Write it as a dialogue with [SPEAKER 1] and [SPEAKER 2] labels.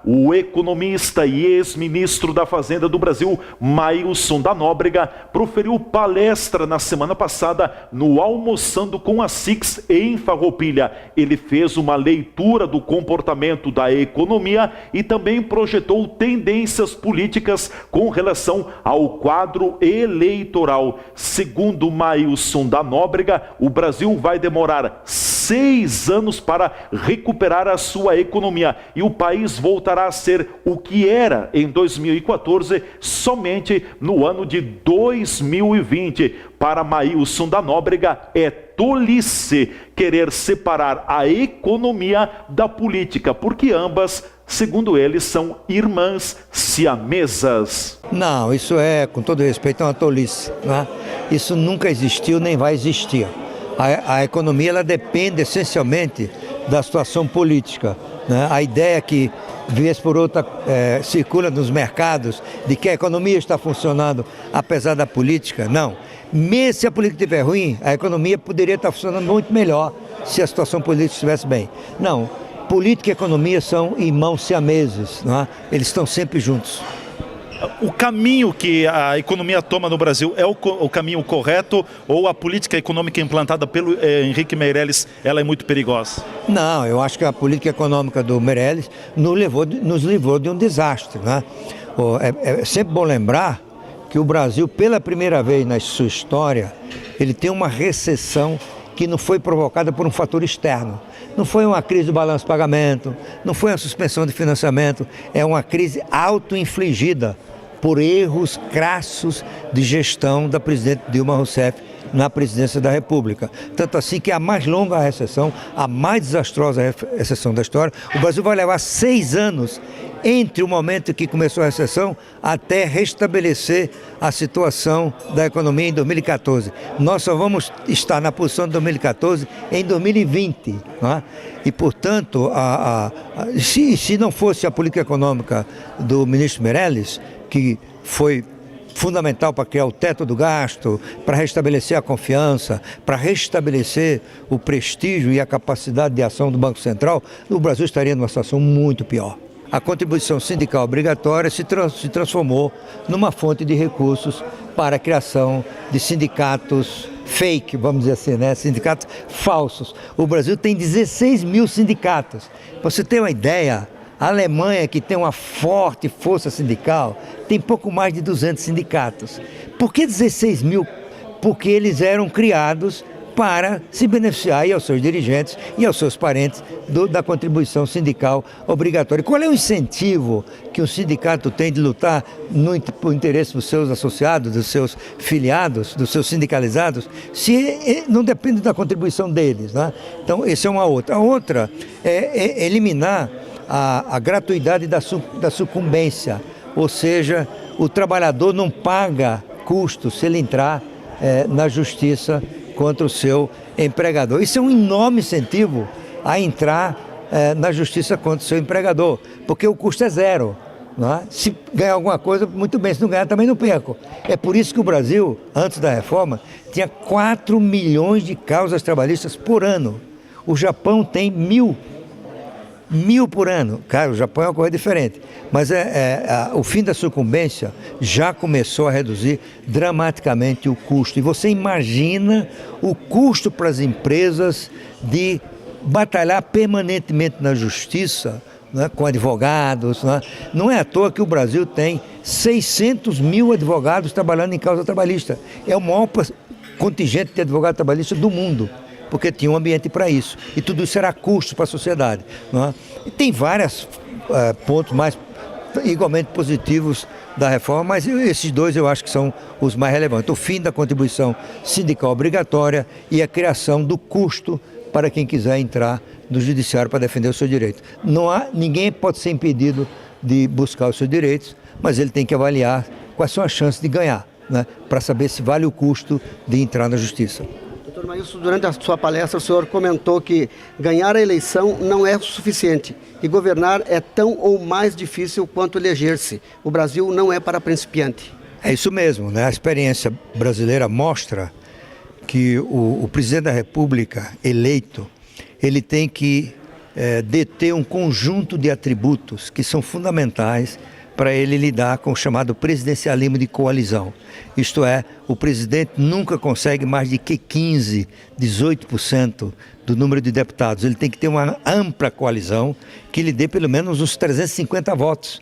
[SPEAKER 1] O economista e ex-ministro da Fazenda do Brasil, Maílson da Nóbrega, proferiu palestra na semana passada no Almoçando com a Six em Farroupilha. Ele fez uma leitura do comportamento da economia e também projetou tendências políticas com relação ao quadro eleitoral. Segundo Maílson da Nóbrega, o Brasil vai demorar 6 anos para recuperar a sua economia e o país voltará a ser o que era em 2014 somente no ano de 2020. Para Maílson da Nóbrega, é tolice querer separar a economia da política, porque ambas, segundo ele, são irmãs siamesas.
[SPEAKER 2] Não, isso é, com todo respeito, uma tolice, né? Isso nunca existiu nem vai existir. A economia ela depende essencialmente da situação política, né? A ideia que, vez por outra, circula nos mercados de que a economia está funcionando apesar da política, não. Mesmo se a política estiver ruim, a economia poderia estar funcionando muito melhor se a situação política estivesse bem. Não, política e economia são irmãos siameses, né? Eles estão sempre juntos.
[SPEAKER 3] O caminho que a economia toma no Brasil é o caminho correto ou a política econômica implantada pelo Henrique Meirelles ela é muito perigosa?
[SPEAKER 2] Não, eu acho que a política econômica do Meirelles nos livrou de um desastre, né? É sempre bom lembrar que o Brasil, pela primeira vez na sua história, ele tem uma recessão que não foi provocada por um fator externo. Não foi uma crise do balanço de pagamento, não foi uma suspensão de financiamento, é uma crise auto-infligida por erros crassos de gestão da presidente Dilma Rousseff na presidência da República. Tanto assim que a mais longa recessão, a mais desastrosa recessão da história, o Brasil vai levar 6 anos entre o momento que começou a recessão até restabelecer a situação da economia em 2014. Nós só vamos estar na posição de 2014 em 2020. Não é? E, portanto, se não fosse a política econômica do ministro Meirelles, que foi fundamental para criar o teto do gasto, para restabelecer a confiança, para restabelecer o prestígio e a capacidade de ação do Banco Central, o Brasil estaria numa situação muito pior. A contribuição sindical obrigatória se transformou numa fonte de recursos para a criação de sindicatos fake, vamos dizer assim, né? Sindicatos falsos. O Brasil tem 16 mil sindicatos. Para você ter uma ideia, a Alemanha, que tem uma forte força sindical, tem pouco mais de 200 sindicatos. Por que 16 mil? Porque eles eram criados para se beneficiar e aos seus dirigentes e aos seus parentes da contribuição sindical obrigatória. Qual é o incentivo que o sindicato tem de lutar por interesse dos seus associados, dos seus filiados, dos seus sindicalizados, se não depende da contribuição deles, né? Então, essa é uma outra. A outra é eliminar a gratuidade da sucumbência, ou seja, o trabalhador não paga custos se ele entrar na justiça contra o seu empregador. Isso é um enorme incentivo a entrar na justiça contra o seu empregador, porque o custo é zero. Não é? Se ganhar alguma coisa, muito bem, se não ganhar, também não perco. É por isso que o Brasil, antes da reforma, tinha 4 milhões de causas trabalhistas por ano. O Japão tem 1.000 por ano. Cara, o Japão é uma coisa diferente. Mas o fim da sucumbência já começou a reduzir dramaticamente o custo. E você imagina o custo para as empresas de batalhar permanentemente na justiça, né, com advogados. Né? Não é à toa que o Brasil tem 600 mil advogados trabalhando em causa trabalhista. É o maior contingente de advogados trabalhistas do mundo, porque tinha um ambiente para isso. E tudo isso era custo para a sociedade. Não é? E tem vários pontos mais igualmente positivos da reforma, mas esses dois eu acho que são os mais relevantes. O fim da contribuição sindical obrigatória e a criação do custo para quem quiser entrar no judiciário para defender o seu direito. Ninguém pode ser impedido de buscar os seus direitos, mas ele tem que avaliar quais são as chances de ganhar, né, para saber se vale o custo de entrar na justiça.
[SPEAKER 4] Doutor Maílson, durante a sua palestra, o senhor comentou que ganhar a eleição não é o suficiente, que governar é tão ou mais difícil quanto eleger-se. O Brasil não é para principiante.
[SPEAKER 2] É isso mesmo, né? A experiência brasileira mostra que o presidente da República eleito, ele tem que deter um conjunto de atributos que são fundamentais para ele lidar com o chamado presidencialismo de coalizão. Isto é, o presidente nunca consegue mais de que 15%, 18% do número de deputados. Ele tem que ter uma ampla coalizão que lhe dê pelo menos os 350 votos.